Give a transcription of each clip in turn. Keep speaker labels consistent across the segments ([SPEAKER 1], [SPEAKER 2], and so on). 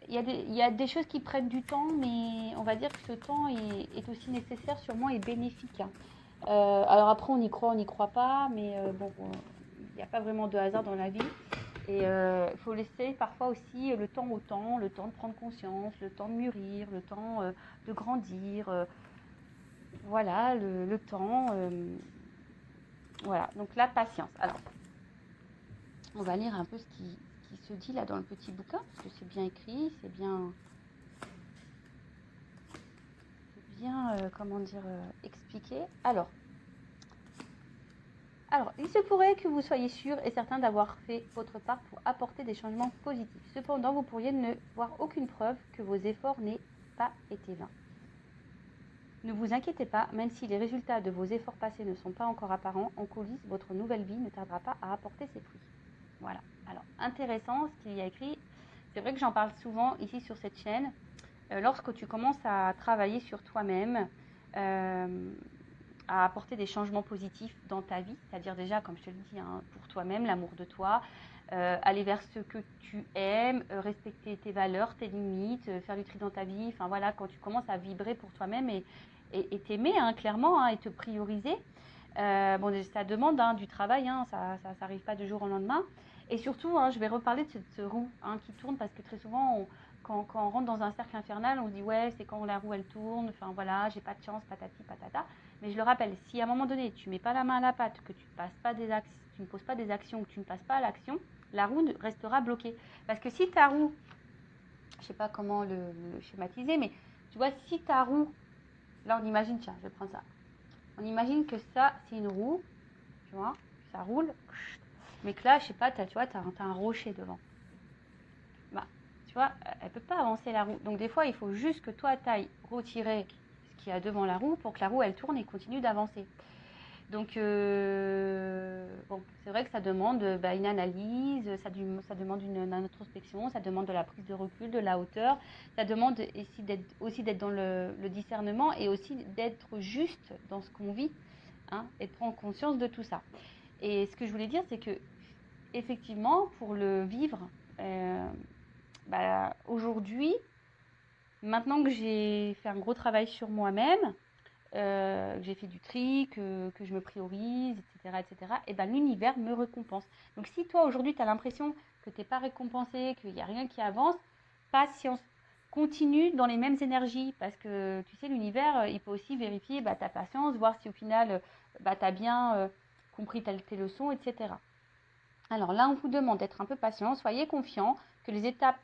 [SPEAKER 1] il y a des choses qui prennent du temps, mais on va dire que ce temps est aussi nécessaire sûrement et bénéfique, hein. Alors après, on y croit pas, mais bon, il n'y a pas vraiment de hasard dans la vie. Et il faut laisser parfois aussi le temps au temps, le temps de prendre conscience, le temps de mûrir, le temps de grandir. Voilà, le temps. Voilà, donc la patience. Alors, on va lire un peu ce qui se dit là dans le petit bouquin, parce que c'est bien écrit, c'est bien, comment dire, expliqué. Alors, il se pourrait que vous soyez sûr et certain d'avoir fait votre part pour apporter des changements positifs. Cependant, vous pourriez ne voir aucune preuve que vos efforts n'aient pas été vains. Ne vous inquiétez pas, même si les résultats de vos efforts passés ne sont pas encore apparents, en coulisses, votre nouvelle vie ne tardera pas à apporter ses fruits. Voilà. Alors, intéressant ce qu'il y a écrit. C'est vrai que j'en parle souvent ici sur cette chaîne. Lorsque tu commences à travailler sur toi-même, à apporter des changements positifs dans ta vie, c'est-à-dire déjà, comme je te le dis, hein, pour toi-même, l'amour de toi, aller vers ce que tu aimes, respecter tes valeurs, tes limites, faire du tri dans ta vie, enfin voilà, quand tu commences à vibrer pour toi-même et t'aimer, hein, clairement, hein, et te prioriser, bon, ça demande hein, du travail, hein, ça n'arrive pas du jour au lendemain. Et surtout, hein, je vais reparler de cette roue hein, qui tourne parce que très souvent, quand on rentre dans un cercle infernal, on se dit ouais, c'est quand la roue elle tourne, enfin voilà, j'ai pas de chance, patati patata. Mais je le rappelle, si à un moment donné tu mets pas la main à la pâte, que tu ne poses pas des actions ou que tu ne passes pas à l'action, la roue restera bloquée. Parce que si ta roue, je sais pas comment le schématiser, mais tu vois, si ta roue, là on imagine, tiens, je vais prendre ça. On imagine que ça c'est une roue, tu vois, ça roule, mais que là, je sais pas, tu vois, t'as un rocher devant. Bah, tu vois, elle peut pas avancer la roue. Donc des fois, il faut juste que toi, t'ailles retirer ce qu'il y a devant la roue pour que la roue, elle tourne et continue d'avancer. Donc, bon, c'est vrai que ça demande une analyse, ça demande une introspection, ça demande de la prise de recul, de la hauteur, ça demande aussi d'être dans le discernement et aussi d'être juste dans ce qu'on vit hein, et de prendre conscience de tout ça. Et ce que je voulais dire, c'est que effectivement, pour le vivre, aujourd'hui, maintenant que j'ai fait un gros travail sur moi-même, que j'ai fait du tri, que je me priorise, etc., etc., et ben l'univers me récompense. Donc si toi aujourd'hui tu as l'impression que tu n'es pas récompensé, qu'il n'y a rien qui avance, patience. Continue dans les mêmes énergies parce que tu sais, l'univers, il peut aussi vérifier ta patience, voir si au final tu as bien compris tes leçons, etc. Alors là, on vous demande d'être un peu patient, soyez confiant que les étapes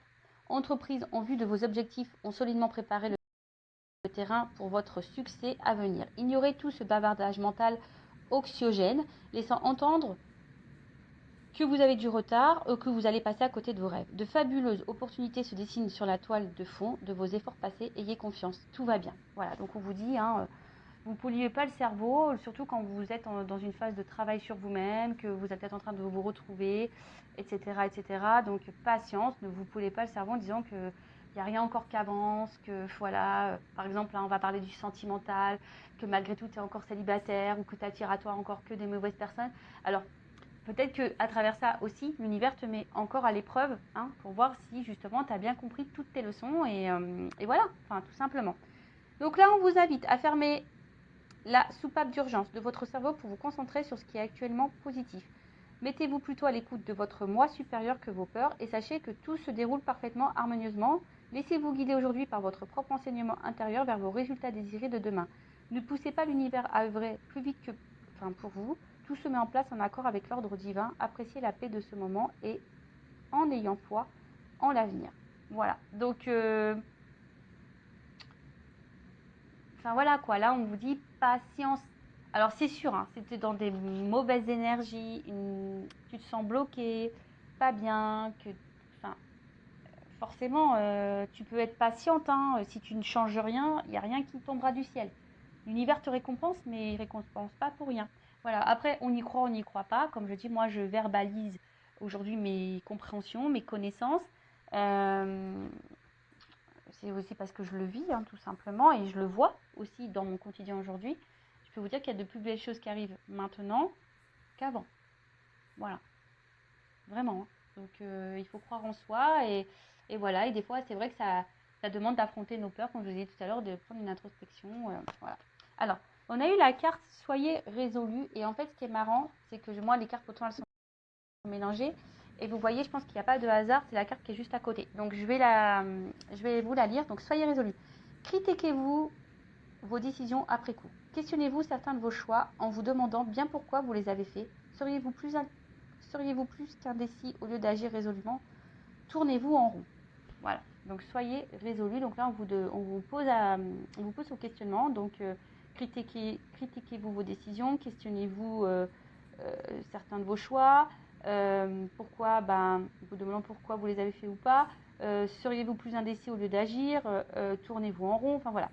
[SPEAKER 1] entreprises en vue de vos objectifs ont solidement préparé le terrain pour votre succès à venir. Ignorez tout ce bavardage mental anxiogène, laissant entendre que vous avez du retard ou que vous allez passer à côté de vos rêves. De fabuleuses opportunités se dessinent sur la toile de fond de vos efforts passés. Ayez confiance, tout va bien. Voilà, donc on vous dit, hein, vous ne polluez pas le cerveau, surtout quand vous êtes dans une phase de travail sur vous-même, que vous êtes peut-être en train de vous retrouver, etc., etc. Donc patience, ne vous polluez pas le cerveau en disant que il n'y a rien encore qui avance, que voilà, par exemple, là, on va parler du sentimental, que malgré tout, tu es encore célibataire ou que tu attires à toi encore que des mauvaises personnes. Alors, peut-être qu'à travers ça aussi, l'univers te met encore à l'épreuve hein, pour voir si justement tu as bien compris toutes tes leçons et voilà, enfin, tout simplement. Donc là, on vous invite à fermer la soupape d'urgence de votre cerveau pour vous concentrer sur ce qui est actuellement positif. Mettez-vous plutôt à l'écoute de votre moi supérieur que vos peurs et sachez que tout se déroule parfaitement harmonieusement. Laissez-vous guider aujourd'hui par votre propre enseignement intérieur vers vos résultats désirés de demain. Ne poussez pas l'univers à œuvrer plus vite que pour vous. Tout se met en place en accord avec l'ordre divin. Appréciez la paix de ce moment et en ayant foi en l'avenir. Voilà. Donc, voilà quoi. Là, on vous dit patience. Alors, c'est sûr, hein, si tu es dans des mauvaises énergies, tu te sens bloqué, pas bien, forcément, tu peux être patiente. Hein, si tu ne changes rien, il n'y a rien qui tombera du ciel. L'univers te récompense, mais il ne récompense pas pour rien. Voilà. Après, on y croit, on n'y croit pas. Comme je dis, moi, je verbalise aujourd'hui mes compréhensions, mes connaissances. C'est aussi parce que je le vis, hein, tout simplement, et je le vois aussi dans mon quotidien aujourd'hui. Je peux vous dire qu'il y a de plus belles choses qui arrivent maintenant qu'avant. Voilà. Vraiment. Hein. Donc, il faut croire en soi et voilà. Et des fois, c'est vrai que ça demande d'affronter nos peurs, comme je vous ai dit tout à l'heure, de prendre une introspection. Voilà. Alors, on a eu la carte Soyez résolu. Et en fait, ce qui est marrant, c'est que moi, les cartes, pourtant, elles sont mélangées. Et vous voyez, je pense qu'il n'y a pas de hasard. C'est la carte qui est juste à côté. Donc, je vais vous la lire. Donc, soyez résolu. Critiquez-vous vos décisions après coup. Questionnez-vous certains de vos choix en vous demandant bien pourquoi vous les avez faits. Seriez-vous plus qu'indécis au lieu d'agir résolument? Tournez-vous en rond. Voilà. Donc soyez résolu. Donc là, on vous pose au questionnement. Donc critiquez-vous vos décisions, questionnez-vous certains de vos choix. Pourquoi, vous demandant pourquoi vous les avez fait ou pas. Seriez-vous plus indécis au lieu d'agir? Tournez-vous en rond. Enfin voilà.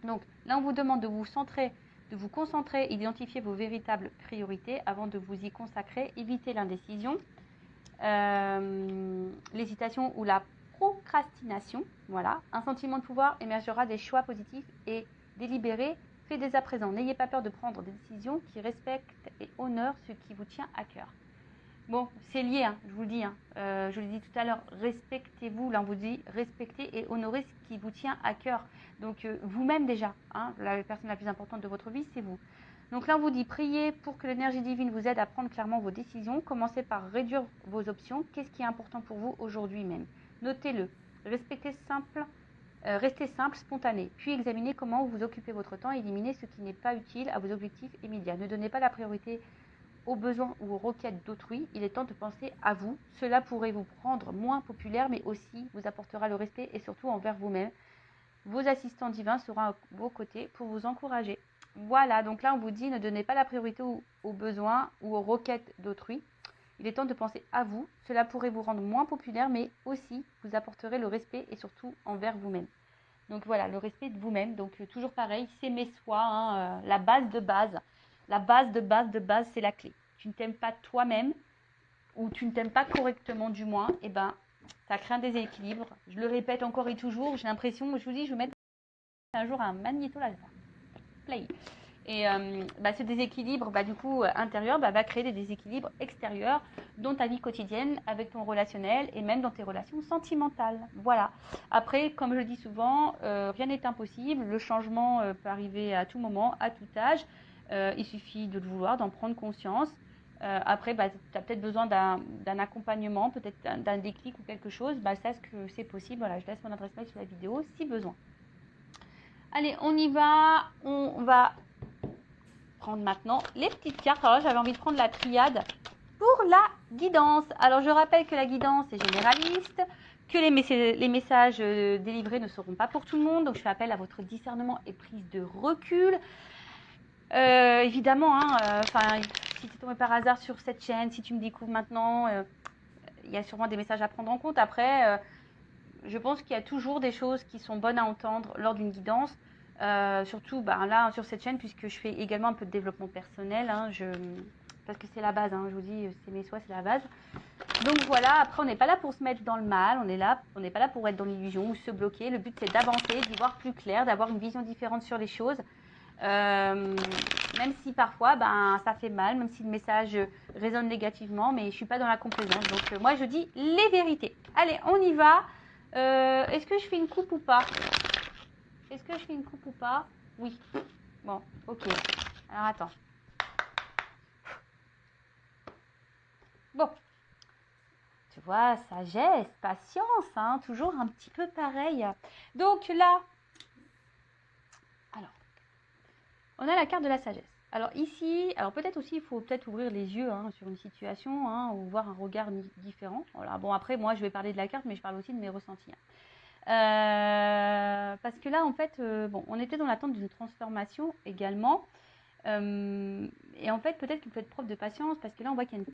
[SPEAKER 1] Donc là, on vous demande de vous concentrer, identifier vos véritables priorités avant de vous y consacrer. Évitez l'indécision, l'hésitation ou la procrastination. Voilà. Un sentiment de pouvoir émergera des choix positifs et délibérés faits dès à présent. N'ayez pas peur de prendre des décisions qui respectent et honorent ce qui vous tient à cœur. Bon, c'est lié, hein, je vous le dis. Je l'ai dit tout à l'heure, respectez-vous. Là, on vous dit respectez et honorez ce qui vous tient à cœur. Donc, vous-même déjà, la personne la plus importante de votre vie, c'est vous. Donc là, on vous dit priez pour que l'énergie divine vous aide à prendre clairement vos décisions. Commencez par réduire vos options. Qu'est-ce qui est important pour vous aujourd'hui même? Notez-le. Restez simple, spontané. Puis examinez comment vous occupez votre temps et éliminez ce qui n'est pas utile à vos objectifs immédiats. Ne donnez pas la priorité aux besoins ou aux requêtes d'autrui, il est temps de penser à vous. Cela pourrait vous rendre moins populaire, mais aussi vous apportera le respect et surtout envers vous-même. Vos assistants divins seront à vos côtés pour vous encourager. Voilà, donc là on vous dit ne donnez pas la priorité aux besoins ou aux requêtes d'autrui. Il est temps de penser à vous. Cela pourrait vous rendre moins populaire, mais aussi vous apporterez le respect et surtout envers vous-même. Donc voilà, le respect de vous-même. Donc toujours pareil, s'aimer soi, la base de base. La base de base, c'est la clé. Tu ne t'aimes pas toi-même, ou tu ne t'aimes pas correctement du moins, et ça crée un déséquilibre. Je le répète encore et toujours, j'ai l'impression, je vous dis, je vais mettre un jour un magnéto là, play. Et ce déséquilibre, du coup, intérieur, va créer des déséquilibres extérieurs dans ta vie quotidienne, avec ton relationnel et même dans tes relations sentimentales. Voilà. Après, comme je dis souvent, rien n'est impossible. Le changement peut arriver à tout moment, à tout âge. Il suffit de le vouloir, d'en prendre conscience. Après, tu as peut-être besoin d'un accompagnement, peut-être d'un déclic ou quelque chose. Sache que c'est possible. Voilà, je laisse mon adresse mail sous la vidéo si besoin. Allez, on y va. On va prendre maintenant les petites cartes. Alors là, j'avais envie de prendre la triade pour la guidance. Alors, je rappelle que la guidance est généraliste, que les messages délivrés ne seront pas pour tout le monde. Donc, je fais appel à votre discernement et prise de recul. Évidemment, si tu es tombé par hasard sur cette chaîne, si tu me découvres maintenant, il y a sûrement des messages à prendre en compte. Après, je pense qu'il y a toujours des choses qui sont bonnes à entendre lors d'une guidance. Surtout là sur cette chaîne, puisque je fais également un peu de développement personnel, parce que c'est la base, je vous dis, c'est mes soins, c'est la base. Donc voilà, après on n'est pas là pour se mettre dans le mal, on n'est pas là pour être dans l'illusion ou se bloquer. Le but c'est d'avancer, d'y voir plus clair, d'avoir une vision différente sur les choses. Même si parfois ça fait mal, même si le message résonne négativement, mais je suis pas dans la complaisance. Donc moi je dis les vérités. Allez, on y va. Est-ce que je fais une coupe ou pas? Est-ce que je fais une coupe ou pas? Oui. Bon, ok. Alors, attends. Bon. Tu vois, sagesse, patience, toujours un petit peu pareil. Donc là, alors, on a la carte de la sagesse. Alors ici, peut-être aussi, il faut peut-être ouvrir les yeux sur une situation ou voir un regard différent. Voilà. Bon, après, moi, je vais parler de la carte, mais je parle aussi de mes ressentis. Parce que là, en fait, on était dans l'attente d'une transformation également. Et en fait, peut-être qu'il faut être preuve de patience, parce que là, on voit qu'il y a une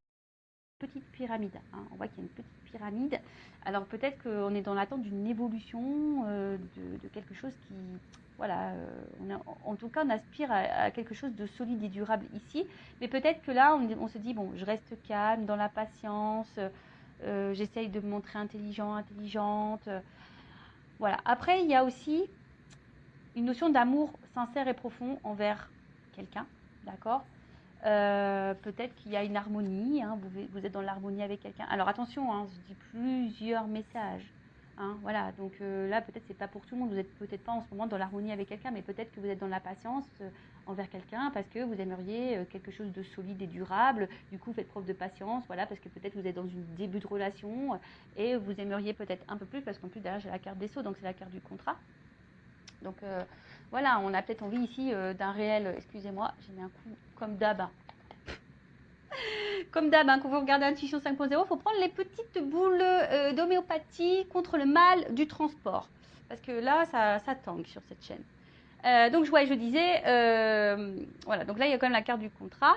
[SPEAKER 1] petite pyramide. On voit qu'il y a une petite pyramide. Alors, peut-être qu'on est dans l'attente d'une évolution, de quelque chose qui... Voilà, en tout cas, on aspire à quelque chose de solide et durable ici. Mais peut-être que là, on se dit, bon, je reste calme, dans la patience, j'essaye de me montrer intelligente. Voilà. Après, il y a aussi une notion d'amour sincère et profond envers quelqu'un, d'accord? Peut-être qu'il y a une harmonie, hein, vous êtes dans l'harmonie avec quelqu'un. Alors attention, hein, je dis plusieurs messages. Hein, voilà, donc là peut-être c'est pas pour tout le monde, vous êtes peut-être pas en ce moment dans l'harmonie avec quelqu'un, mais peut-être que vous êtes dans la patience envers quelqu'un parce que vous aimeriez quelque chose de solide et durable, du coup vous faites preuve de patience, voilà, parce que peut-être vous êtes dans un début de relation et vous aimeriez peut-être un peu plus, parce qu'en plus derrière j'ai la carte des Sceaux, donc c'est la carte du contrat. Donc voilà, on a peut-être envie ici d'un réel, excusez-moi, j'ai mis un coup comme d'hab. Comme d'hab, hein, quand vous regardez Intuition 5.0, il faut prendre les petites boules d'homéopathie contre le mal du transport. Parce que là, ça tangue sur cette chaîne. Donc, je disais, voilà, donc là, il y a quand même la carte du contrat.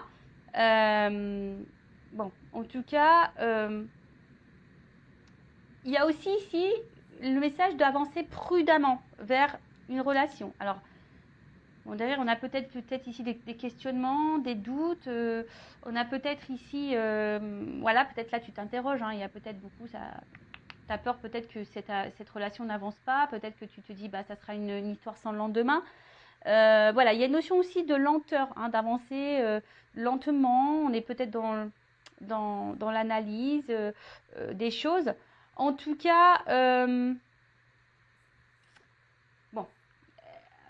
[SPEAKER 1] Bon, en tout cas, il y a aussi ici le message d'avancer prudemment vers une relation. Alors, bon, derrière, on a peut-être ici des questionnements, des doutes. On a peut-être ici, voilà, peut-être là tu t'interroges. Hein, il y a peut-être beaucoup, tu as peur peut-être que cette relation n'avance pas. Peut-être que tu te dis, bah, ça sera une histoire sans lendemain. Voilà, il y a une notion aussi de lenteur, hein, d'avancer lentement. On est peut-être dans l'analyse des choses. En tout cas, bon.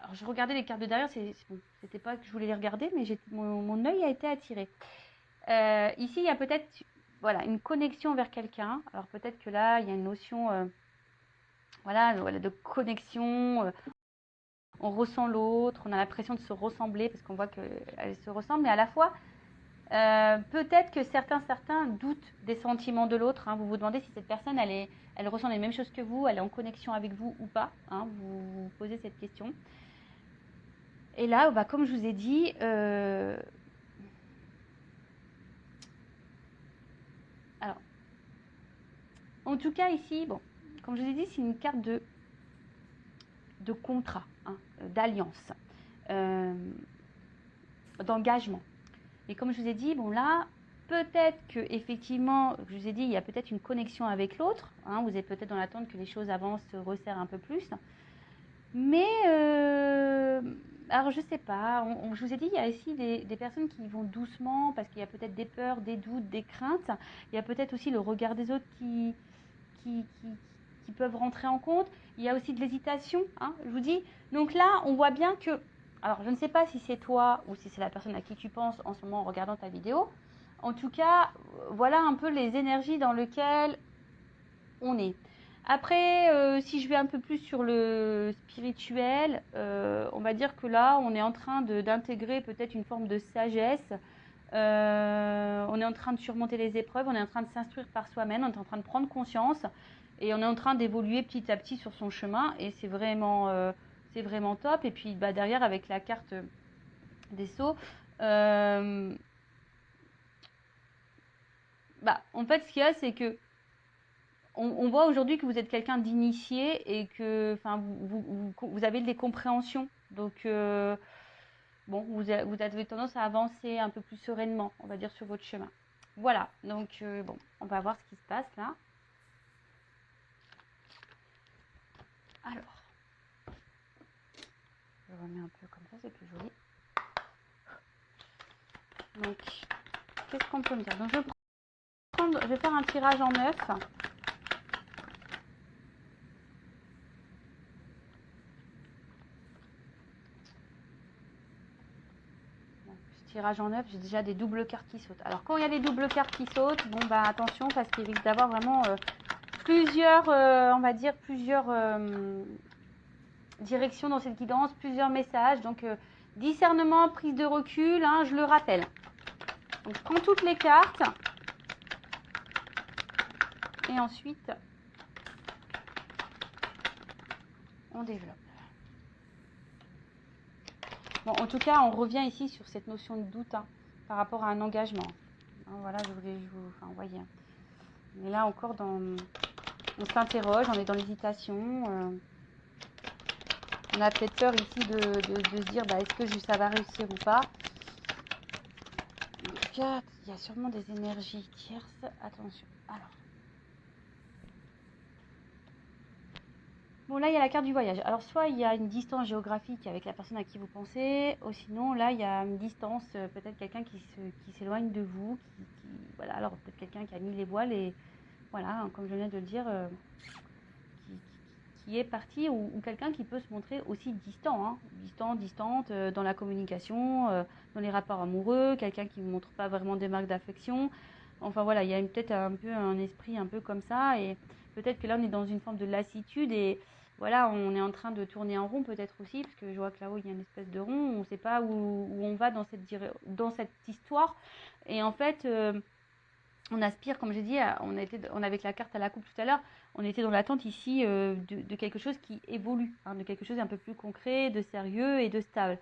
[SPEAKER 1] Alors, je regardais les cartes de derrière, bon, c'était pas que je voulais les regarder, mais mon œil a été attiré. Ici, il y a peut-être voilà, une connexion vers quelqu'un. Alors peut-être que là, il y a une notion voilà, de connexion. On ressent l'autre, on a l'impression de se ressembler parce qu'on voit qu'elle se ressemble, mais à la fois, peut-être que certains doutent des sentiments de l'autre. Hein. Vous vous demandez si cette personne, elle ressent les mêmes choses que vous, elle est en connexion avec vous ou pas. Hein. Vous vous posez cette question. Et là, bah, comme je vous ai dit, alors, en tout cas ici, bon, comme je vous ai dit, c'est une carte de contrat, hein, d'alliance, d'engagement. Mais comme je vous ai dit, bon là, peut-être que effectivement, je vous ai dit, il y a peut-être une connexion avec l'autre. Hein, vous êtes peut-être dans l'attente que les choses avancent, se resserrent un peu plus. Mais alors je sais pas, je vous ai dit, il y a ici des personnes qui vont doucement parce qu'il y a peut-être des peurs, des doutes, des craintes. Il y a peut-être aussi le regard des autres qui peuvent rentrer en compte. Il y a aussi de l'hésitation, hein, je vous dis. Donc là, on voit bien que, alors je ne sais pas si c'est toi ou si c'est la personne à qui tu penses en ce moment en regardant ta vidéo. En tout cas, voilà un peu les énergies dans lesquelles on est. Après, si je vais un peu plus sur le spirituel, on va dire que là, on est en train d'intégrer peut-être une forme de sagesse. On est en train de surmonter les épreuves, on est en train de s'instruire par soi-même, on est en train de prendre conscience et on est en train d'évoluer petit à petit sur son chemin et c'est vraiment top. Et puis bah, derrière avec la carte des Sceaux, bah, en fait ce qu'il y a c'est que on voit aujourd'hui que vous êtes quelqu'un d'initié et que vous avez des compréhensions. Donc, bon, vous avez tendance à avancer un peu plus sereinement, on va dire, sur votre chemin. Voilà, donc, bon, on va voir ce qui se passe là. Alors, je remets un peu comme ça, c'est plus joli. Donc, qu'est-ce qu'on peut me dire? Donc, je vais faire un tirage en 9. Tirage en 9, j'ai déjà des doubles cartes qui sautent. Alors quand il y a des doubles cartes qui sautent, bon bah attention parce qu'il risque d'avoir vraiment plusieurs, on va dire plusieurs directions dans cette guidance, plusieurs messages. Donc discernement, prise de recul, hein, je le rappelle. Donc je prends toutes les cartes et ensuite on développe. Bon, en tout cas, on revient ici sur cette notion de doute hein, par rapport à un engagement. Hein, voilà, vous voyez. On est là encore on s'interroge, on est dans l'hésitation. On a peut-être peur ici de se dire, bah, est-ce que ça va réussir ou pas. En tout cas, il y a sûrement des énergies tierces. Attention. Alors. Bon, là, il y a la carte du voyage. Alors, soit il y a une distance géographique avec la personne à qui vous pensez, ou sinon, là, il y a une distance, peut-être quelqu'un qui s'éloigne de vous, voilà, alors peut-être quelqu'un qui a mis les voiles et, voilà, hein, comme je viens de le dire, qui, qui est parti, ou quelqu'un qui peut se montrer aussi distant, hein, distante, dans la communication, dans les rapports amoureux, quelqu'un qui ne montre pas vraiment des marques d'affection. Enfin, voilà, il y a peut-être un peu un esprit un peu comme ça, et peut-être que là, on est dans une forme de lassitude, et voilà, on est en train de tourner en rond peut-être aussi, parce que je vois que là-haut, il y a une espèce de rond, on ne sait pas où on va dans cette histoire. Et en fait, on aspire, comme j'ai dit, avec la carte à la coupe tout à l'heure, on était dans l'attente ici de quelque chose qui évolue, hein, de quelque chose d'un peu plus concret, de sérieux et de stable.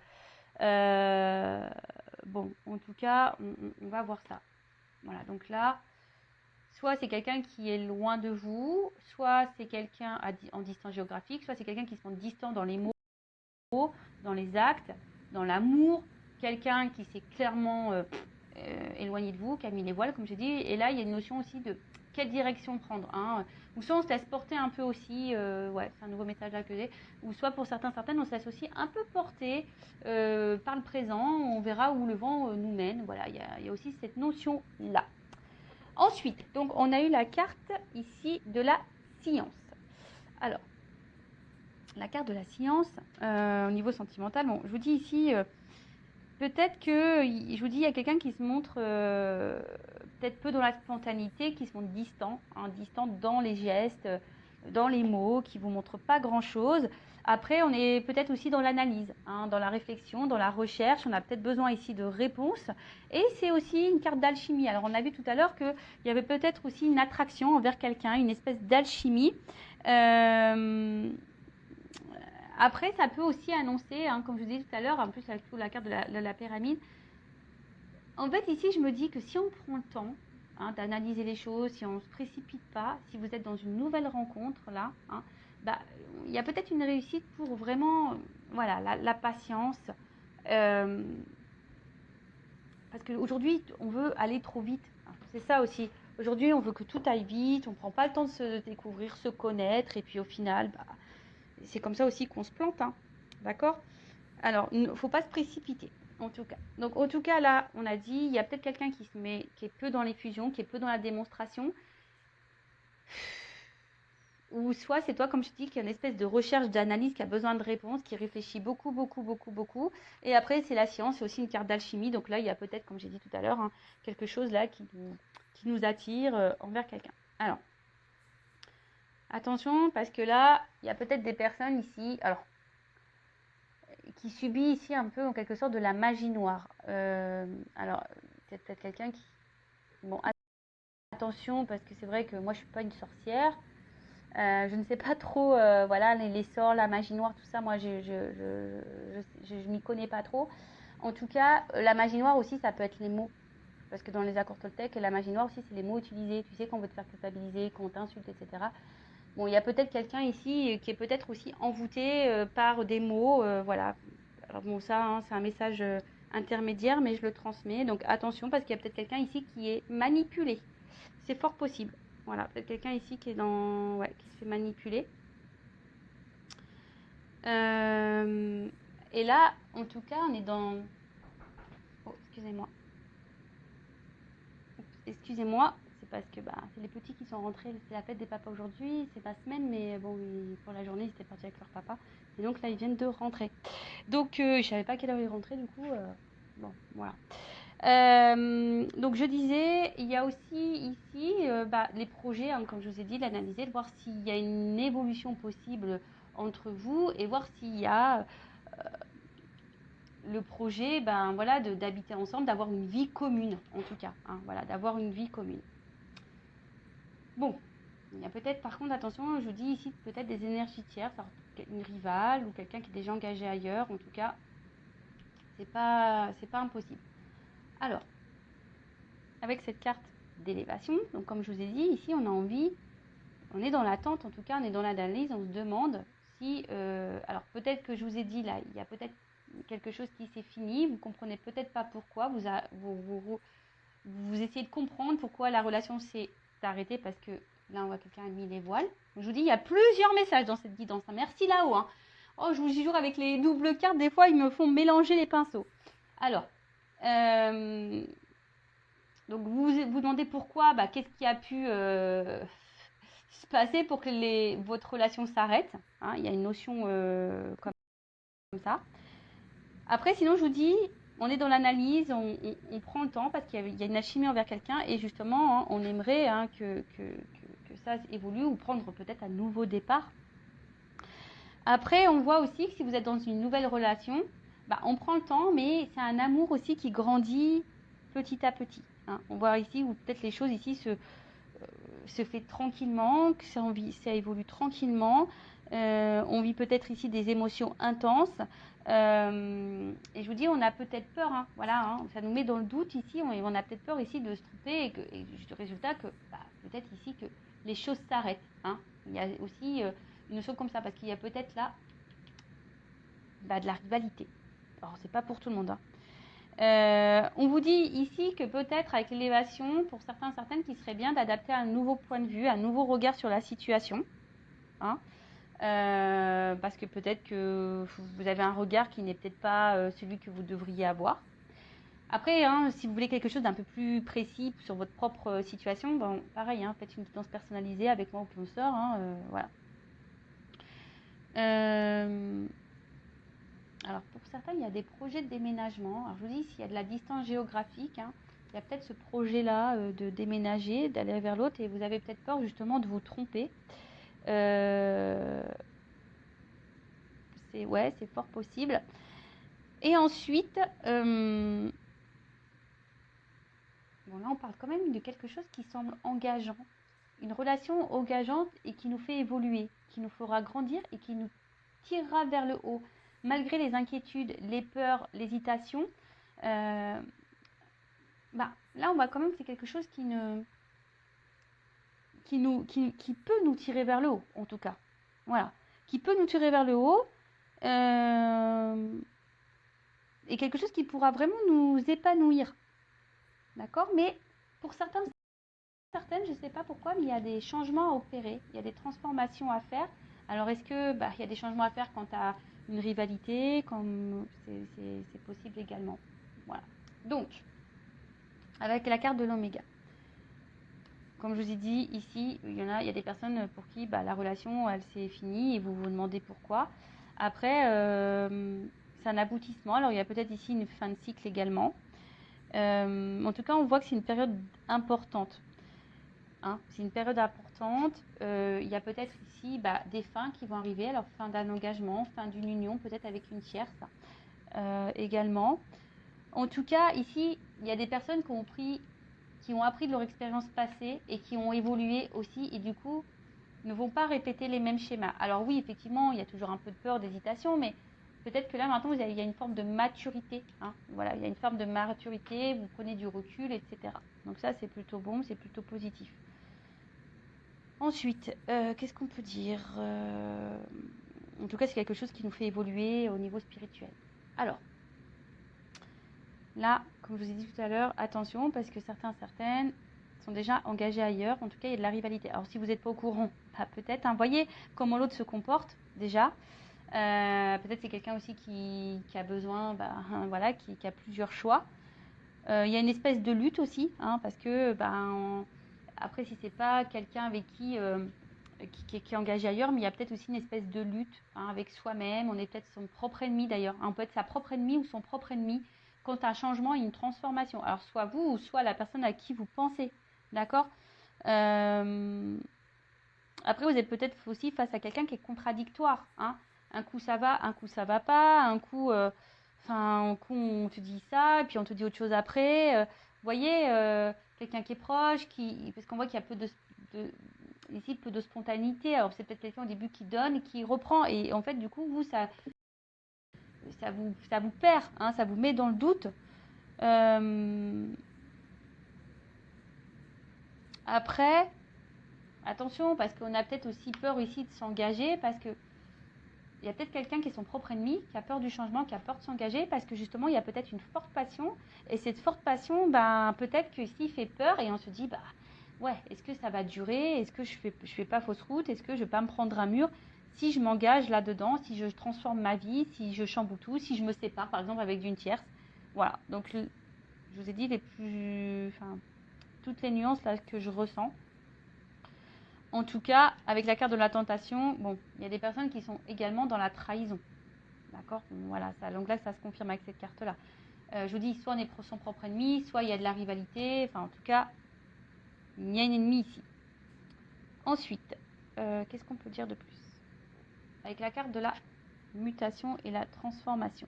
[SPEAKER 1] Euh, bon, en tout cas, on va voir ça. Voilà, donc là, soit c'est quelqu'un qui est loin de vous, soit c'est quelqu'un en distance géographique, soit c'est quelqu'un qui se sent distant dans les mots, dans les actes, dans l'amour, quelqu'un qui s'est clairement éloigné de vous, qui a mis les voiles, comme j'ai dit. Et là, il y a une notion aussi de quelle direction prendre. Hein. Ou soit on se laisse porter un peu aussi, ouais, c'est un nouveau message là que j'ai, ou soit pour certaines, on se laisse aussi un peu porter par le présent, on verra où le vent nous mène. Voilà, il y a aussi cette notion-là. Ensuite, donc on a eu la carte ici de la science. Alors, la carte de la science, au niveau sentimental, bon, je vous dis ici, peut-être que, je vous dis, il y a quelqu'un qui se montre peut-être peu dans la spontanéité, qui se montre distant, hein, distant dans les gestes, dans les mots, qui ne vous montre pas grand-chose. Après, on est peut-être aussi dans l'analyse, hein, dans la réflexion, dans la recherche. On a peut-être besoin ici de réponses. Et c'est aussi une carte d'alchimie. Alors, on a vu tout à l'heure qu'il y avait peut-être aussi une attraction envers quelqu'un, une espèce d'alchimie. Après, ça peut aussi annoncer, hein, comme je vous disais tout à l'heure, en plus avec la carte de la pyramide. En fait, ici, je me dis que si on prend le temps, hein, d'analyser les choses, si on ne se précipite pas, si vous êtes dans une nouvelle rencontre, là, hein, bah, il y a peut-être une réussite pour vraiment, voilà, la patience. Euh, parce qu'aujourd'hui, on veut aller trop vite. Hein, c'est ça aussi. Aujourd'hui, on veut que tout aille vite, on ne prend pas le temps de se découvrir, se connaître, et puis au final, bah, c'est comme ça aussi qu'on se plante. Hein, d'accord ? Alors, il ne faut pas se précipiter, en tout cas. Donc, en tout cas, là, on a dit, il y a peut-être quelqu'un qui est peu dans les fusions, qui est peu dans la démonstration. Ou soit c'est toi, comme je dis, qui a une espèce de recherche, d'analyse, qui a besoin de réponses, qui réfléchit beaucoup, beaucoup, beaucoup, beaucoup. Et après, c'est la science, c'est aussi une carte d'alchimie. Donc là, il y a peut-être, comme j'ai dit tout à l'heure, hein, quelque chose là qui nous attire envers quelqu'un. Alors, attention, parce que là, il y a peut-être des personnes ici, alors, qui subit ici un peu, en quelque sorte, de la magie noire. Alors, peut-être quelqu'un qui... Bon, attention, parce que c'est vrai que moi, je suis pas une sorcière. Je ne sais pas trop, voilà, les sorts, la magie noire, tout ça, moi, je m'y connais pas trop. En tout cas, la magie noire aussi, ça peut être les mots. Parce que dans les accords Toltec, la magie noire aussi, c'est les mots utilisés. Tu sais, qu'on veut te faire culpabiliser, qu'on t'insulte, etc. Bon, il y a peut-être quelqu'un ici qui est peut-être aussi envoûté par des mots, voilà. Alors bon, ça, hein, c'est un message intermédiaire, mais je le transmets. Donc attention, parce qu'il y a peut-être quelqu'un ici qui est manipulé. C'est fort possible. Voilà, peut-être quelqu'un ici qui est qui se fait manipuler. Et là, en tout cas, on est dans... Oh, excusez-moi. Excusez-moi, c'est parce que c'est les petits qui sont rentrés. C'est la fête des papas aujourd'hui. C'est ma semaine, mais bon, pour la journée, ils étaient partis avec leur papa. Et donc là, ils viennent de rentrer. Donc, je savais pas à quelle heure ils rentraient, du coup. Bon, voilà. Donc je disais, il y a aussi ici les projets, hein, comme je vous ai dit, l'analyser, de voir s'il y a une évolution possible entre vous et voir s'il y a le projet, voilà, d'habiter ensemble, d'avoir une vie commune, en tout cas, hein, voilà, d'avoir une vie commune. Bon, il y a peut-être, par contre, attention, je vous dis ici, peut-être des énergies tierces, une rivale ou quelqu'un qui est déjà engagé ailleurs, en tout cas, c'est pas impossible. Alors, avec cette carte d'élévation, donc comme je vous ai dit, ici, on a envie, on est dans l'attente, en tout cas, on est dans l'analyse, on se demande si, alors peut-être que je vous ai dit là, il y a peut-être quelque chose qui s'est fini, vous comprenez peut-être pas pourquoi, vous essayez de comprendre pourquoi la relation s'est arrêtée, parce que Là, on voit quelqu'un a mis les voiles. Je vous dis, il y a plusieurs messages dans cette guidance. Merci là-haut. Hein. Oh, je vous jure, avec les doubles cartes, des fois, ils me font mélanger les pinceaux. Alors, donc vous vous demandez pourquoi, qu'est-ce qui a pu se passer pour que votre relation s'arrête. Hein, il y a une notion comme ça. Après, sinon, je vous dis, on est dans l'analyse, on prend le temps parce qu'il y a une alchimie envers quelqu'un et justement, hein, on aimerait que ça évolue ou prendre peut-être un nouveau départ. Après, on voit aussi que si vous êtes dans une nouvelle relation, on prend le temps, mais c'est un amour aussi qui grandit petit à petit. Hein. On voit ici où peut-être les choses ici se fait tranquillement, que ça évolue tranquillement. On vit peut-être ici des émotions intenses. Et je vous dis, on a peut-être peur. Hein, voilà, hein, ça nous met dans le doute ici. On a peut-être peur ici de se tromper et du résultat que peut-être ici que les choses s'arrêtent. Hein. Il y a aussi une notion comme ça parce qu'il y a peut-être là de la rivalité. Alors, c'est pas pour tout le monde. Hein. On vous dit ici que peut-être avec l'élévation, pour certaines, qu'il serait bien d'adapter un nouveau point de vue, un nouveau regard sur la situation. Hein, parce que peut-être que vous avez un regard qui n'est peut-être pas celui que vous devriez avoir. Après, hein, si vous voulez quelque chose d'un peu plus précis sur votre propre situation, pareil, hein, faites une guidance personnalisée avec moi ou consoeur. Hein, voilà. Alors pour certains, il y a des projets de déménagement. Alors je vous dis, s'il y a de la distance géographique, hein, il y a peut-être ce projet-là de déménager, d'aller vers l'autre, et vous avez peut-être peur justement de vous tromper. C'est fort possible. Et ensuite, bon là on parle quand même de quelque chose qui semble engageant. Une relation engageante et qui nous fait évoluer, qui nous fera grandir et qui nous tirera vers le haut. Malgré les inquiétudes, les peurs, l'hésitation, là on voit quand même que c'est quelque chose qui peut nous tirer vers le haut, en tout cas. Voilà. Qui peut nous tirer vers le haut. Et quelque chose qui pourra vraiment nous épanouir. D'accord ? Mais pour certaines, je ne sais pas pourquoi, mais il y a des changements à opérer. Il y a des transformations à faire. Alors, est-ce que il y a des changements à faire quant à une rivalité, comme c'est possible également. Voilà. Donc, avec la carte de l'oméga. Comme je vous ai dit, ici, il y a des personnes pour qui la relation, elle s'est finie et vous vous demandez pourquoi. Après, c'est un aboutissement. Alors, il y a peut-être ici une fin de cycle également. En tout cas, on voit que c'est une période importante. Hein, c'est une période importante. Il y a peut-être ici des fins qui vont arriver. Alors, fin d'un engagement, fin d'une union, peut-être avec une tierce également. En tout cas, ici, il y a des personnes qui ont appris de leur expérience passée et qui ont évolué aussi et du coup ne vont pas répéter les mêmes schémas. Alors oui, effectivement, il y a toujours un peu de peur, d'hésitation, mais peut-être que là maintenant il y a une forme de maturité. Hein. Voilà, il y a une forme de maturité, vous prenez du recul, etc. Donc ça c'est plutôt bon, c'est plutôt positif. Ensuite, qu'est-ce qu'on peut dire en tout cas, c'est quelque chose qui nous fait évoluer au niveau spirituel. Alors, là, comme je vous ai dit tout à l'heure, attention, parce que certaines sont déjà engagés ailleurs. En tout cas, il y a de la rivalité. Alors, si vous n'êtes pas au courant, peut-être. Hein, voyez comment l'autre se comporte déjà. Peut-être c'est quelqu'un aussi qui a besoin, voilà, qui a plusieurs choix. Il y a une espèce de lutte aussi, hein, parce que après, si c'est pas quelqu'un avec qui est engagé ailleurs, mais il y a peut-être aussi une espèce de lutte avec soi-même. On est peut-être son propre ennemi d'ailleurs. On peut être sa propre ennemie ou son propre ennemi quand un changement et une transformation. Alors soit vous ou soit la personne à qui vous pensez. D'accord Après, vous êtes peut-être aussi face à quelqu'un qui est contradictoire. Hein. Un coup ça va, un coup ça va pas. Un coup, on te dit ça, et puis on te dit autre chose après. Vous voyez, quelqu'un qui est proche, parce qu'on voit qu'il y a peu de spontanéité. Alors c'est peut-être quelqu'un au début qui donne, qui reprend. Et en fait, du coup, vous, ça vous perd, hein, ça vous met dans le doute. Après, attention, parce qu'on a peut-être aussi peur ici de s'engager, parce que il y a peut-être quelqu'un qui est son propre ennemi, qui a peur du changement, qui a peur de s'engager, parce que justement, il y a peut-être une forte passion. Et cette forte passion, peut-être que s'il fait peur, et on se dit, ouais, est-ce que ça va durer? Est-ce que je fais pas fausse route? Est-ce que je vais pas me prendre un mur si je m'engage là-dedans, si je transforme ma vie, si je chamboule tout, si je me sépare par exemple avec d'une tierce? Voilà, donc je vous ai dit toutes les nuances là que je ressens. En tout cas, avec la carte de la tentation, bon, il y a des personnes qui sont également dans la trahison. D'accord? Voilà, donc là, ça se confirme avec cette carte-là. Je vous dis, soit on est son propre ennemi, soit il y a de la rivalité. Enfin, en tout cas, il y a une ennemie ici. Ensuite, qu'est-ce qu'on peut dire de plus? Avec la carte de la mutation et la transformation.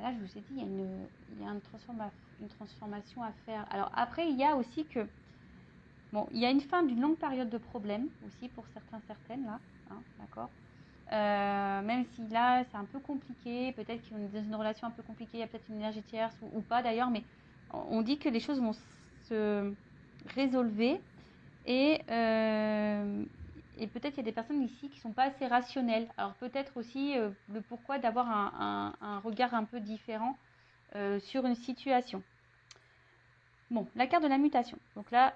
[SPEAKER 1] Là, je vous ai dit, il y a une transformation à faire. Alors après, il y a aussi que, bon, il y a une fin d'une longue période de problèmes aussi pour certaines là, hein, d'accord. Même si là, c'est un peu compliqué, peut-être qu'ils sont dans une relation un peu compliquée, il y a peut-être une énergie tierce ou pas d'ailleurs, mais on dit que les choses vont se résolver et peut-être il y a des personnes ici qui ne sont pas assez rationnelles. Alors peut-être aussi le pourquoi d'avoir un regard un peu différent sur une situation. Bon, la carte de la mutation. Donc là,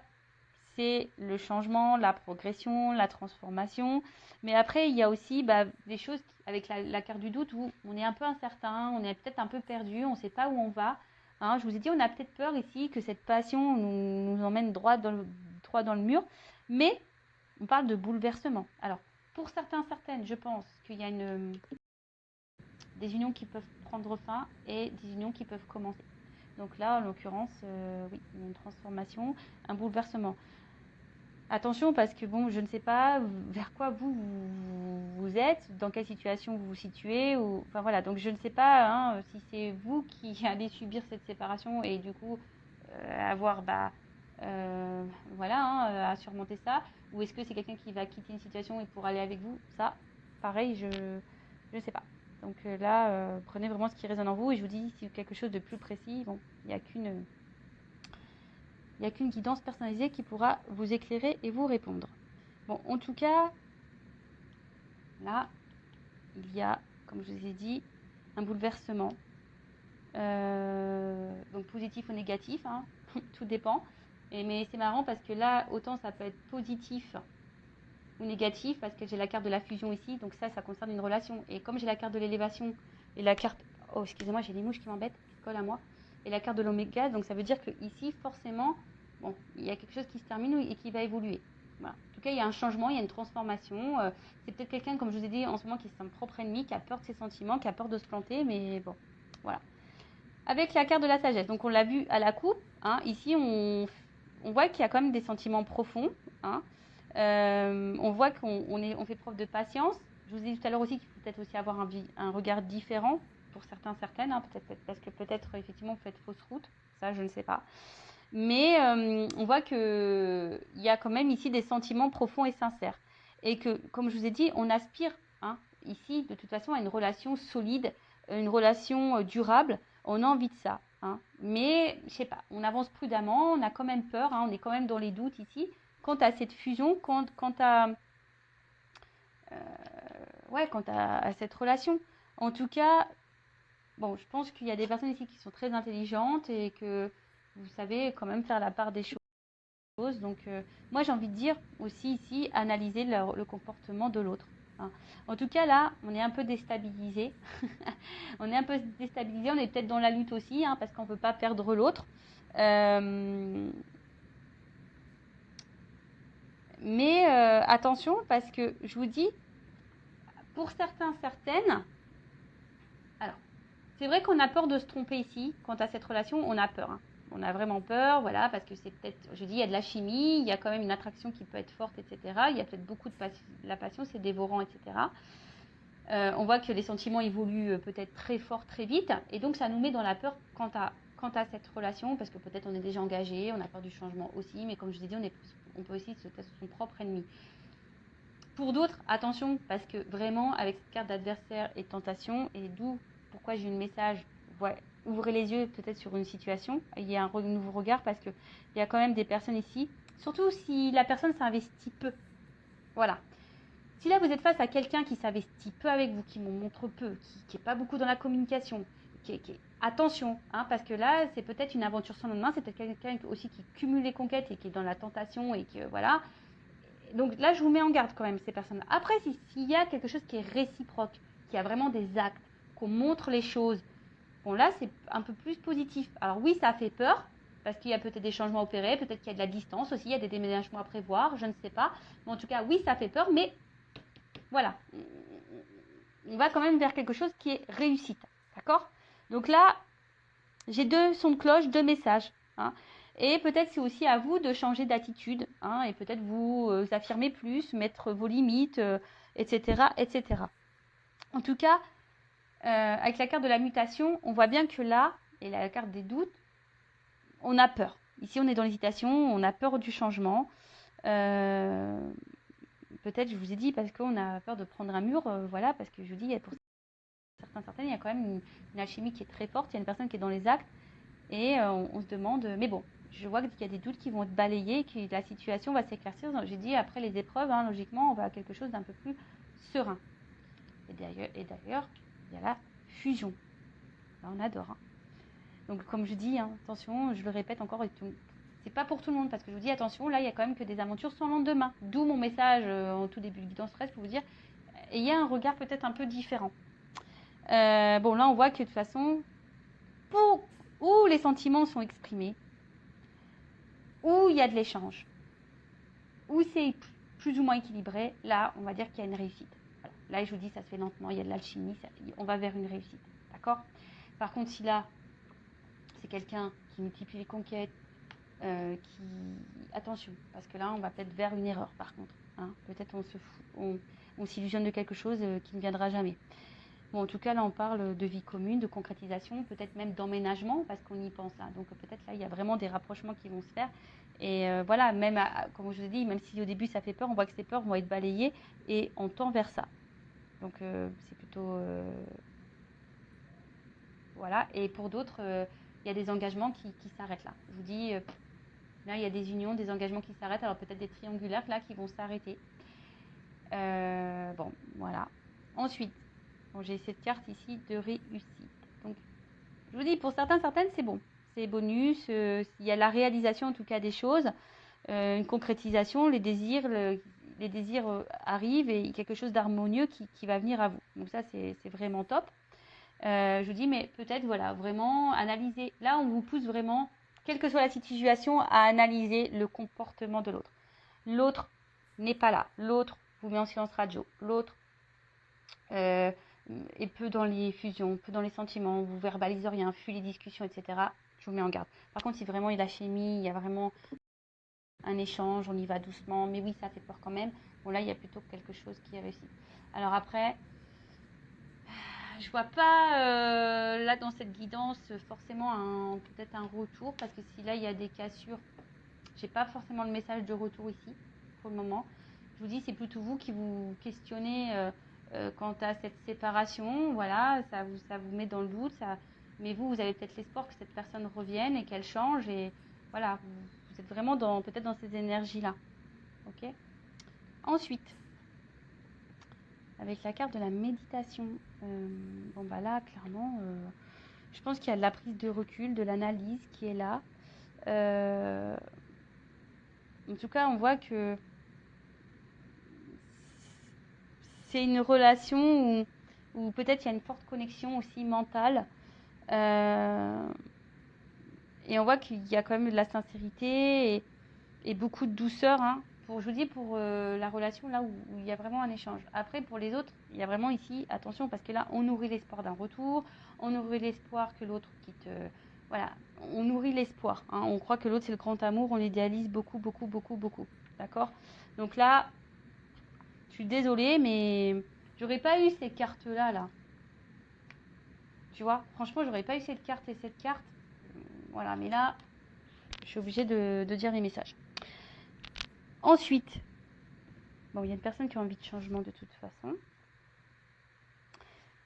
[SPEAKER 1] c'est le changement, la progression, la transformation. Mais après, il y a aussi des choses avec la carte du doute où on est un peu incertain, on est peut-être un peu perdu, on ne sait pas où on va. Hein, je vous ai dit, on a peut-être peur ici que cette passion nous emmène droit dans le mur. Mais on parle de bouleversement. Alors, pour certaines, je pense qu'il y a des unions qui peuvent prendre fin et des unions qui peuvent commencer. Donc là, en l'occurrence, oui, il y a une transformation, un bouleversement. Attention parce que bon, je ne sais pas vers quoi vous êtes, dans quelle situation vous vous situez, enfin voilà, donc je ne sais pas hein, si c'est vous qui allez subir cette séparation et du coup avoir voilà, hein, à surmonter ça, ou est-ce que c'est quelqu'un qui va quitter une situation et pour aller avec vous, ça, pareil, je ne sais pas. Donc là, prenez vraiment ce qui résonne en vous et je vous dis si quelque chose de plus précis, bon, il n'y a qu'une guidance personnalisée qui pourra vous éclairer et vous répondre. Bon, en tout cas, là, il y a, comme je vous ai dit, un bouleversement. Donc positif ou négatif, hein, tout dépend. Mais c'est marrant parce que là, autant ça peut être positif ou négatif parce que j'ai la carte de la fusion ici, donc ça concerne une relation. Et comme j'ai la carte de l'élévation et la carte... Oh, excusez-moi, j'ai des mouches qui m'embêtent, qui se collent à moi. Et la carte de l'oméga, donc ça veut dire que ici, forcément, bon, il y a quelque chose qui se termine et qui va évoluer. Voilà. En tout cas, il y a un changement, il y a une transformation. C'est peut-être quelqu'un, comme je vous ai dit, en ce moment, qui est son propre ennemi, qui a peur de ses sentiments, qui a peur de se planter, mais bon, voilà. Avec la carte de la sagesse, donc on l'a vu à la coupe, hein, ici on voit qu'il y a quand même des sentiments profonds, hein. On voit qu'on fait preuve de patience. Je vous ai dit tout à l'heure aussi qu'il faut peut-être aussi avoir un regard différent pour certaines, hein, peut-être parce que peut-être effectivement vous faites fausse route, ça je ne sais pas. Mais on voit qu'il y a quand même ici des sentiments profonds et sincères. Et que, comme je vous ai dit, on aspire hein, ici de toute façon à une relation solide, une relation durable. On a envie de ça. Hein. Mais, je sais pas, on avance prudemment, on a quand même peur, hein, on est quand même dans les doutes ici. Quant à cette fusion, quant à cette relation. En tout cas, bon, je pense qu'il y a des personnes ici qui sont très intelligentes et que vous savez quand même faire la part des choses. Donc, moi, j'ai envie de dire aussi ici, analyser le comportement de l'autre. Hein. En tout cas, là, on est un peu déstabilisé. On est peut-être dans la lutte aussi, hein, parce qu'on ne peut pas perdre l'autre. Mais attention, parce que je vous dis, pour certaines, alors, c'est vrai qu'on a peur de se tromper ici. Quant à cette relation, on a peur. Hein. On a vraiment peur, voilà, parce que c'est peut-être, je dis, il y a de la chimie, il y a quand même une attraction qui peut être forte, etc. Il y a peut-être beaucoup de la passion, c'est dévorant, etc. On voit que les sentiments évoluent peut-être très fort, très vite, et donc ça nous met dans la peur quant à cette relation, parce que peut-être on est déjà engagé, on a peur du changement aussi, mais comme je vous ai dit, on peut aussi se tester son propre ennemi. Pour d'autres, attention, parce que vraiment, avec cette carte d'adversaire et de tentation, et d'où pourquoi j'ai eu le message, ouais, ouvrez les yeux peut-être sur une situation, il y a un nouveau regard, parce qu'il y a quand même des personnes ici, surtout si la personne s'investit peu. Voilà. Si là, vous êtes face à quelqu'un qui s'investit peu avec vous, qui m'en montre peu, qui n'est pas beaucoup dans la communication, attention, hein, parce que là, c'est peut-être une aventure sans lendemain, c'est peut-être quelqu'un aussi qui cumule les conquêtes et qui est dans la tentation et que voilà. Donc là, je vous mets en garde quand même, ces personnes-là. Après, s'il y a quelque chose qui est réciproque, qui a vraiment des actes, qu'on montre les choses, bon là, c'est un peu plus positif. Alors oui, ça fait peur, parce qu'il y a peut-être des changements à opérer, peut-être qu'il y a de la distance aussi, il y a des déménagements à prévoir, je ne sais pas. Mais en tout cas, oui, ça fait peur, mais voilà. On va quand même vers quelque chose qui est réussite. D'accord? Donc là, j'ai 2 sons de cloche, 2 messages. Hein. Et peut-être c'est aussi à vous de changer d'attitude. Hein, et peut-être vous affirmer plus, mettre vos limites, etc., etc. En tout cas, avec la carte de la mutation, on voit bien que là, et la carte des doutes, on a peur. Ici, on est dans l'hésitation, on a peur du changement. Peut-être, je vous ai dit, parce qu'on a peur de prendre un mur, voilà, parce que je vous dis, pour certaines, il y a quand même une alchimie qui est très forte, il y a une personne qui est dans les actes, et on se demande, mais bon, je vois qu'il y a des doutes qui vont être balayés, que la situation va s'éclaircir. J'ai dit, après les épreuves, hein, logiquement, on va à quelque chose d'un peu plus serein. Et d'ailleurs, il y a la fusion. Là, on adore. Hein. Donc, comme je dis, hein, attention, je le répète encore, c'est pas pour tout le monde, parce que je vous dis, attention, là, il y a quand même que des aventures sans lendemain. D'où mon message en tout début de guidance stress pour vous dire, ayez un regard peut-être un peu différent. Bon, là, on voit que de toute façon, où les sentiments sont exprimés, où il y a de l'échange, où c'est plus ou moins équilibré, là, on va dire qu'il y a une réussite. Voilà. Là, je vous dis, ça se fait lentement, il y a de l'alchimie, on va vers une réussite. D'accord? Par contre, si là, c'est quelqu'un qui multiplie les conquêtes, attention, parce que là, on va peut-être vers une erreur, par contre. Hein. Peut-être on s'illusionne de quelque chose qui ne viendra jamais. Bon, en tout cas, là, on parle de vie commune, de concrétisation, peut-être même d'emménagement, parce qu'on y pense là. Donc, peut-être là, il y a vraiment des rapprochements qui vont se faire. Et voilà, même, comme je vous ai dit, même si au début, ça fait peur, on voit que ces peurs vont être balayées et on tend vers ça. Donc, c'est plutôt... voilà. Et pour d'autres, il y a des engagements qui s'arrêtent là. Je vous dis, là, il y a des unions, des engagements qui s'arrêtent. Alors, peut-être des triangulaires, là, qui vont s'arrêter. Bon, voilà. Ensuite, bon, j'ai cette carte ici de réussite. Donc, je vous dis, pour certaines, c'est bon. C'est bonus. Il y a la réalisation, en tout cas, des choses. Une concrétisation, les désirs arrivent et quelque chose d'harmonieux qui va venir à vous. Donc ça, c'est vraiment top. Je vous dis, mais peut-être, voilà, vraiment analyser. Là, on vous pousse vraiment, quelle que soit la situation, à analyser le comportement de l'autre. L'autre n'est pas là. L'autre vous met en silence radio. L'autre est peu dans les fusions, peu dans les sentiments, vous verbalise rien, fuit les discussions, etc. Je vous mets en garde. Par contre, si vraiment il y a la chimie, il y a vraiment un échange, on y va doucement, mais oui, ça fait peur quand même. Bon, là, il y a plutôt quelque chose qui est réussi. Alors après, je vois pas là dans cette guidance forcément peut-être un retour, parce que si là il y a des cassures, j'ai pas forcément le message de retour ici pour le moment. Je vous dis, c'est plutôt vous qui vous questionnez quant à cette séparation. Voilà, ça vous met dans le doute. Mais vous avez peut-être l'espoir que cette personne revienne et qu'elle change. Et voilà, vous êtes vraiment peut-être dans ces énergies-là. Ok. Ensuite, avec la carte de la méditation, bon bah là, clairement, je pense qu'il y a de la prise de recul, de l'analyse qui est là. En tout cas, on voit que c'est une relation où peut-être il y a une forte connexion aussi mentale. Et on voit qu'il y a quand même de la sincérité et beaucoup de douceur. Hein, je vous dis, pour la relation là où il y a vraiment un échange. Après, pour les autres, il y a vraiment ici, attention, parce que là, on nourrit l'espoir d'un retour. On nourrit l'espoir que l'autre quitte... voilà, on nourrit l'espoir. Hein, on croit que l'autre, c'est le grand amour. On l'idéalise beaucoup, beaucoup, beaucoup, beaucoup. D'accord? Donc là... Je suis désolée, mais j'aurais pas eu ces cartes-là, là. Tu vois, franchement, j'aurais pas eu cette carte et cette carte. Voilà, mais là, je suis obligée de dire les messages. Ensuite, bon, il y a une personne qui a envie de changement de toute façon.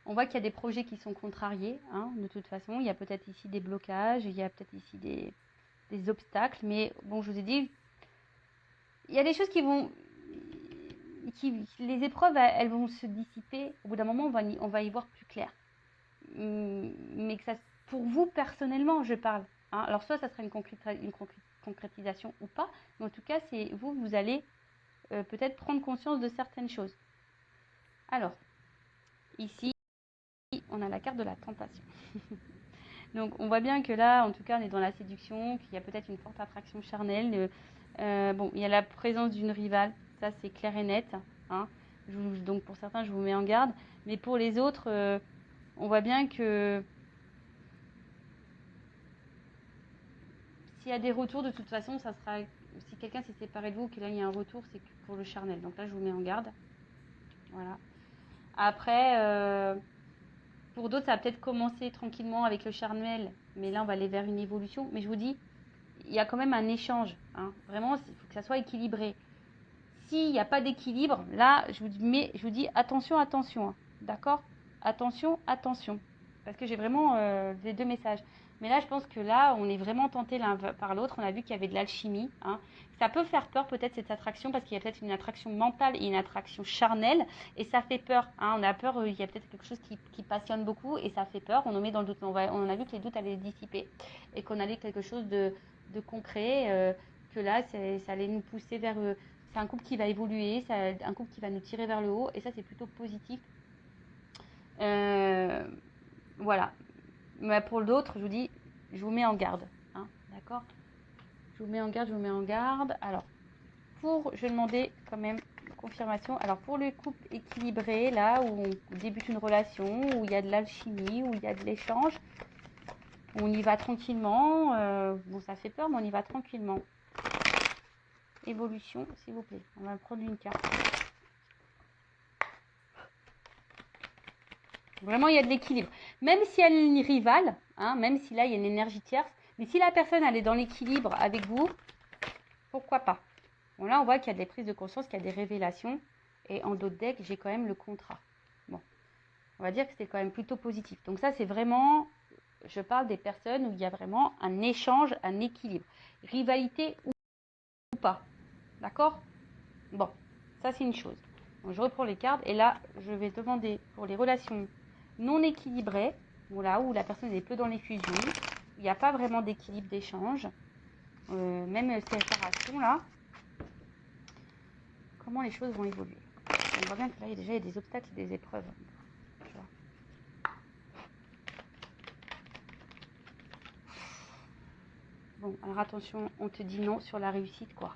[SPEAKER 1] On voit qu'il y a des projets qui sont contrariés, hein, de toute façon. Il y a peut-être ici des blocages, il y a peut-être ici des obstacles. Mais bon, je vous ai dit, il y a des choses qui vont... les épreuves, elles vont se dissiper. Au bout d'un moment, on va y voir plus clair. Mais que ça, pour vous personnellement, je parle. Hein. Alors soit ça sera une concrétisation ou pas, mais en tout cas, c'est vous allez peut-être prendre conscience de certaines choses. Alors, ici, on a la carte de la tentation. Donc, on voit bien que là, en tout cas, on est dans la séduction, qu'il y a peut-être une forte attraction charnelle. Bon, il y a la présence d'une rivale, ça c'est clair et net. Hein. Donc, pour certains, je vous mets en garde. Mais pour les autres, on voit bien que s'il y a des retours, de toute façon, ça sera... Si quelqu'un s'est séparé de vous, que là, il y a un retour, c'est pour le charnel. Donc là, je vous mets en garde. Voilà. Après... pour d'autres, ça va peut-être commencer tranquillement avec le charnel, mais là, on va aller vers une évolution. Mais je vous dis, il y a quand même un échange. Hein. Vraiment, il faut que ça soit équilibré. S'il n'y a pas d'équilibre, là, je vous dis attention, attention. Hein. D'accord ? Attention, attention. Parce que j'ai vraiment les deux messages. Mais là, je pense que là, on est vraiment tenté l'un par l'autre. On a vu qu'il y avait de l'alchimie. Hein. Ça peut faire peur peut-être cette attraction parce qu'il y a peut-être une attraction mentale et une attraction charnelle. Et ça fait peur. Hein. On a peur, il y a peut-être quelque chose qui passionne beaucoup et ça fait peur. On nous met dans le doute. On a vu que les doutes allaient se dissiper et qu'on allait quelque chose de concret. Que là, ça allait nous pousser vers... c'est un couple qui va évoluer, c'est un couple qui va nous tirer vers le haut. Et ça, c'est plutôt positif. Voilà. Mais pour l'autre, je vous dis, je vous mets en garde. Hein, d'accord ? Je vous mets en garde, je vous mets en garde. Alors, je vais demander quand même confirmation. Alors, pour le couple équilibré, là, où on débute une relation, où il y a de l'alchimie, où il y a de l'échange, on y va tranquillement. Bon, ça fait peur, mais on y va tranquillement. Évolution, s'il vous plaît. On va prendre une carte. Vraiment, il y a de l'équilibre. Même si elle est une rivale, hein, même si là, il y a une énergie tierce, mais si la personne, elle est dans l'équilibre avec vous, pourquoi pas ? Bon, là, on voit qu'il y a des prises de conscience, qu'il y a des révélations. Et en d'autres decks, j'ai quand même le contrat. Bon, on va dire que c'est quand même plutôt positif. Donc ça, c'est vraiment, je parle des personnes où il y a vraiment un échange, un équilibre. Rivalité ou pas. D'accord ? Bon, ça, c'est une chose. Donc, je reprends les cartes. Et là, je vais demander pour les relations non équilibrées, voilà, où la personne est peu dans les fusions, il n'y a pas vraiment d'équilibre d'échange, même séparation là, comment les choses vont évoluer. On voit bien que là, il y a des obstacles et des épreuves. Tu vois. Bon, alors attention, on te dit non sur la réussite, quoi.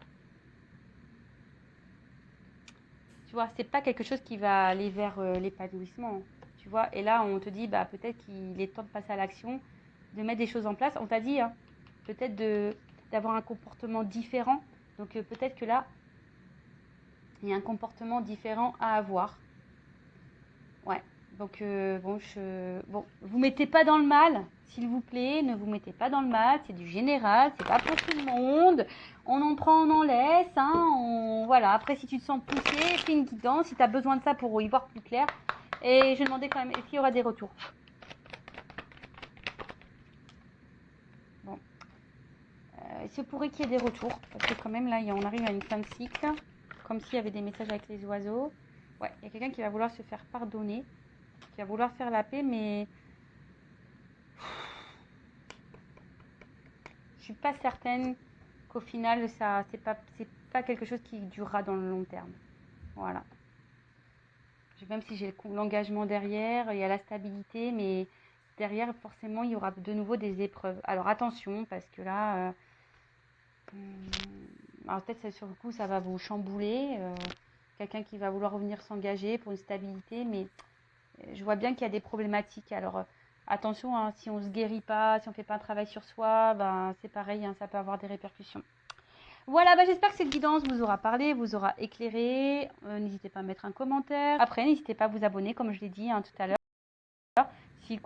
[SPEAKER 1] Tu vois, c'est pas quelque chose qui va aller vers l'épanouissement. Tu vois, et là, on te dit, bah, peut-être qu'il est temps de passer à l'action, de mettre des choses en place. On t'a dit, hein, peut-être d'avoir un comportement différent. Donc, peut-être que là, il y a un comportement différent à avoir. Ouais. Donc, bon, vous mettez pas dans le mal, s'il vous plaît. Ne vous mettez pas dans le mal. C'est du général. C'est pas pour tout le monde. On en prend, on en laisse. Hein, voilà. Après, si tu te sens poussé, fais une guidance. Si tu as besoin de ça pour y voir plus clair. Et je demandais quand même, est-ce qu'il y aura des retours ? Bon. Il se pourrait qu'il y ait des retours. Parce que quand même, là, on arrive à une fin de cycle. Comme s'il y avait des messages avec les oiseaux. Ouais, il y a quelqu'un qui va vouloir se faire pardonner. Qui va vouloir faire la paix, mais... je suis pas certaine qu'au final, ça, c'est pas quelque chose qui durera dans le long terme. Voilà. Même si j'ai l'engagement derrière, il y a la stabilité, mais derrière, forcément, il y aura de nouveau des épreuves. Alors attention, parce que là, alors peut-être sur le coup, ça va vous chambouler. Quelqu'un qui va vouloir revenir s'engager pour une stabilité, mais je vois bien qu'il y a des problématiques. Alors attention, hein, si on ne se guérit pas, si on ne fait pas un travail sur soi, ben, c'est pareil, hein, ça peut avoir des répercussions. Voilà, bah, j'espère que cette guidance vous aura parlé, vous aura éclairé. N'hésitez pas à mettre un commentaire. Après, n'hésitez pas à vous abonner, comme je l'ai dit hein, tout à l'heure. Si le